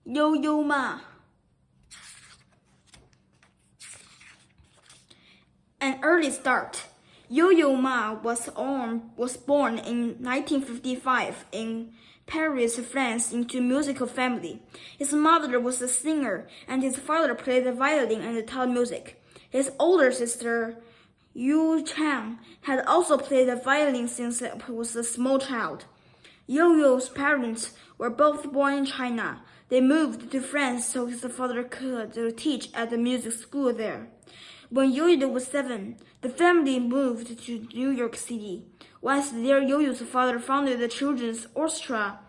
Yo-Yo Ma. An early start. Yo-Yo Ma was born in 1955 in Paris, France, into a musical family. His mother was a singer, and his father played the violin and taught music. His older sister, Yu Chang, had also played the violin since he was a small child. Yo-Yo's parents were both born in China. They moved to France so his father could teach at the music school there. When Yo-Yo was 7, the family moved to New York City. Once there, Yo-Yo's father founded the Children's Orchestra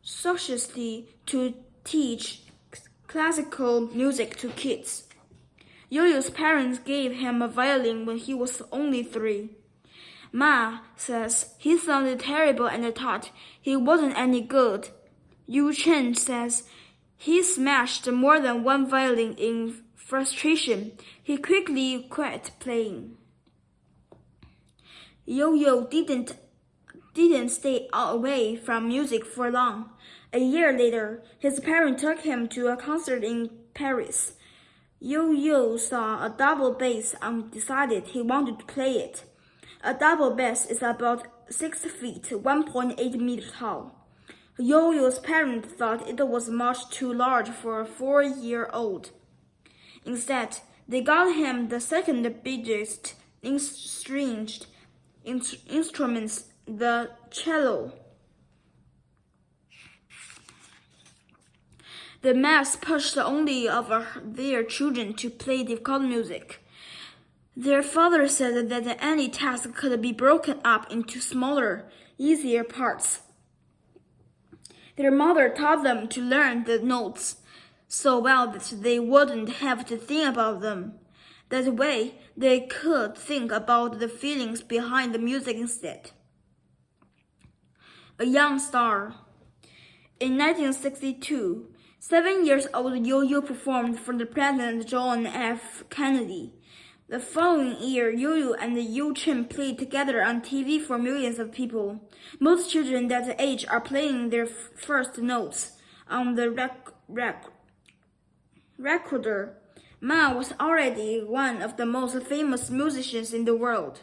Society to teach classical music to kids. Yo-Yo's parents gave him a violin when he was only 3. Ma says he sounded terrible and thought he wasn't any good. Yu Chen says he smashed more than one violin in frustration. He quickly quit playing. Yo-Yo didn't stay away from music for long. A year later, his parents took him to a concert in Paris. Yo-Yo saw a double bass and decided he wanted to play it. A double bass is about 6 feet, 1.8 meters tall. Yo-Yo's parents thought it was much too large for a 4-year-old. Instead, they got him the second biggest stringed instruments, the cello. The Maps pushed only of their children to play difficult music. Their father said that any task could be broken up into smaller, easier parts. Their mother taught them to learn the notes so well that they wouldn't have to think about them. That way, they could think about the feelings behind the music instead. A young star. In 1962, 7-year-old Yo-Yo performed for the President John F. Kennedy. The following year, Yo-Yo and Yu Chen played together on TV for millions of people. Most children that age are playing their first notes on the recorder. Ma was already one of the most famous musicians in the world.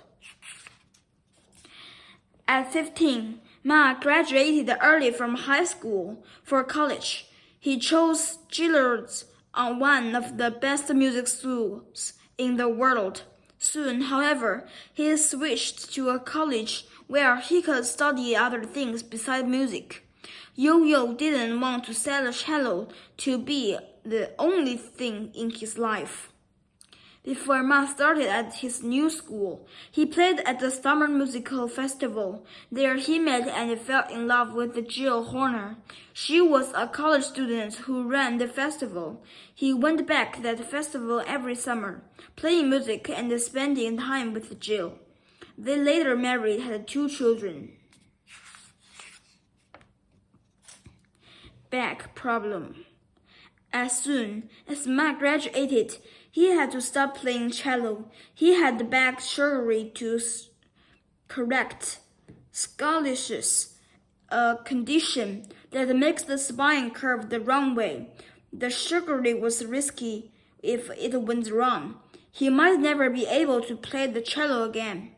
At 15, Ma graduated early from high school for college. He chose Gillard's on one of the best music schools in the world. Soon, however, he switched to a college where he could study other things besides music. Yo-Yo didn't want to sell a cello to be the only thing in his life. Before Ma started at his new school, he played at the Summer Musical Festival. There he met and fell in love with Jill Horner. She was a college student who ran the festival. He went back to that festival every summer, playing music and spending time with Jill. They later married and had 2 children. Back problem. As soon as Ma graduated, he had to stop playing cello. He had back surgery to correct scoliosis, a condition that makes the spine curve the wrong way. The surgery was risky if it went wrong. He might never be able to play the cello again.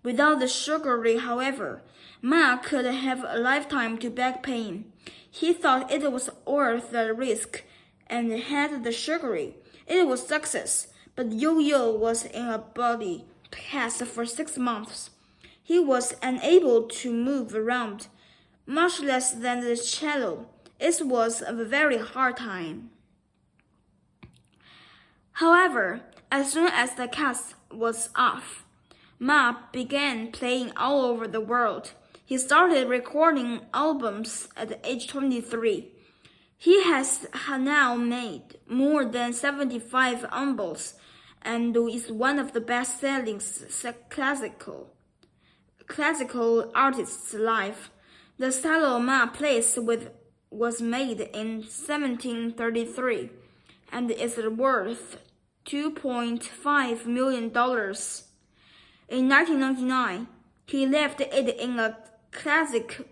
Without the surgery, however, Ma could have a lifetime to back pain. He thought it was worth the risk and had the surgery. It was success, but Yo-Yo was in a body cast for 6 months. He was unable to move around, much less than the cello. It was a very hard time. However, as soon as the cast was off, Ma began playing all over the world. He started recording albums at age 23. He has now made more than 75 albums and is one of the best-selling classical artists alive. The cello Ma plays with was made in 1733 and is worth $2.5 million. In 1999, he left it in a classic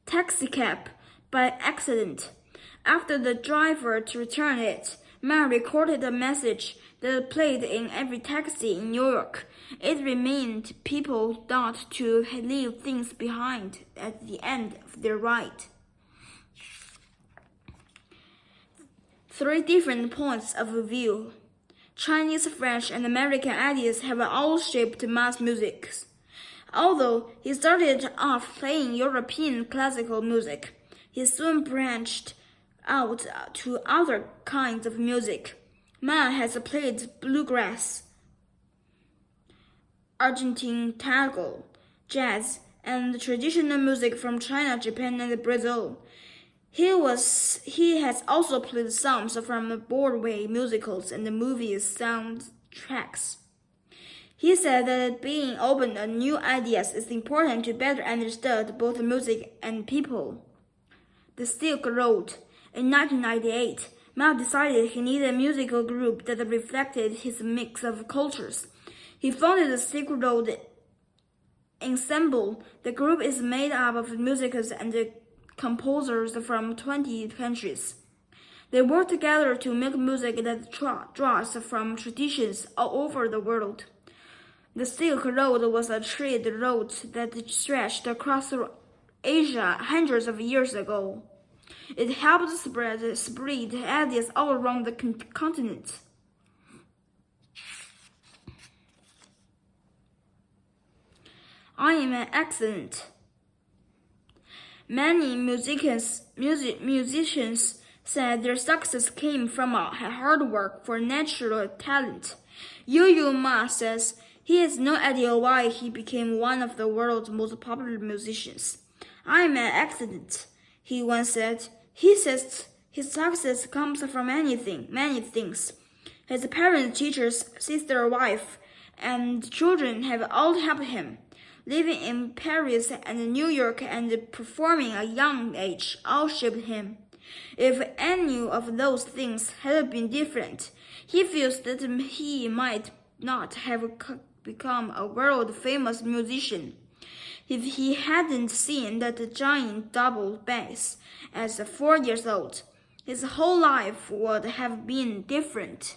taxicab by accident. After the driver returned it, Ma recorded a message that played in every taxi in New York. It reminded people not to leave things behind at the end of their ride. 3 different points of view. Chinese, French, and American ideas have all shaped mass music. Although he started off playing European classical music, he soon branched out to other kinds of music. Ma has played bluegrass, Argentine tango, jazz, and traditional music from China, Japan, and Brazil. He has also played songs from Broadway musicals and movie soundtracks. He said that being open to new ideas is important to better understand both music and people. The Silk Road. In 1998, Ma decided he needed a musical group that reflected his mix of cultures. He founded the Silk Road Ensemble. The group is made up of musicians and composers from 20 countries. They work together to make music that draws from traditions all over the world. The Silk Road was a trade route that stretched across Asia hundreds of years ago. It helped spread ideas all around the continent. I am an accident. Many musicians said their success came from hard work for natural talent. Yo-Yo Ma says he has no idea why he became one of the world's most popular musicians. I am an accident, he once said. He says his success comes from many things. His parents, teachers, sister, wife, and children have all helped him. Living in Paris and New York and performing at a young age all shaped him. If any of those things had been different, he feels that he might not have become a world-famous musician. If he hadn't seen that giant double bass as 4 years old, his whole life would have been different.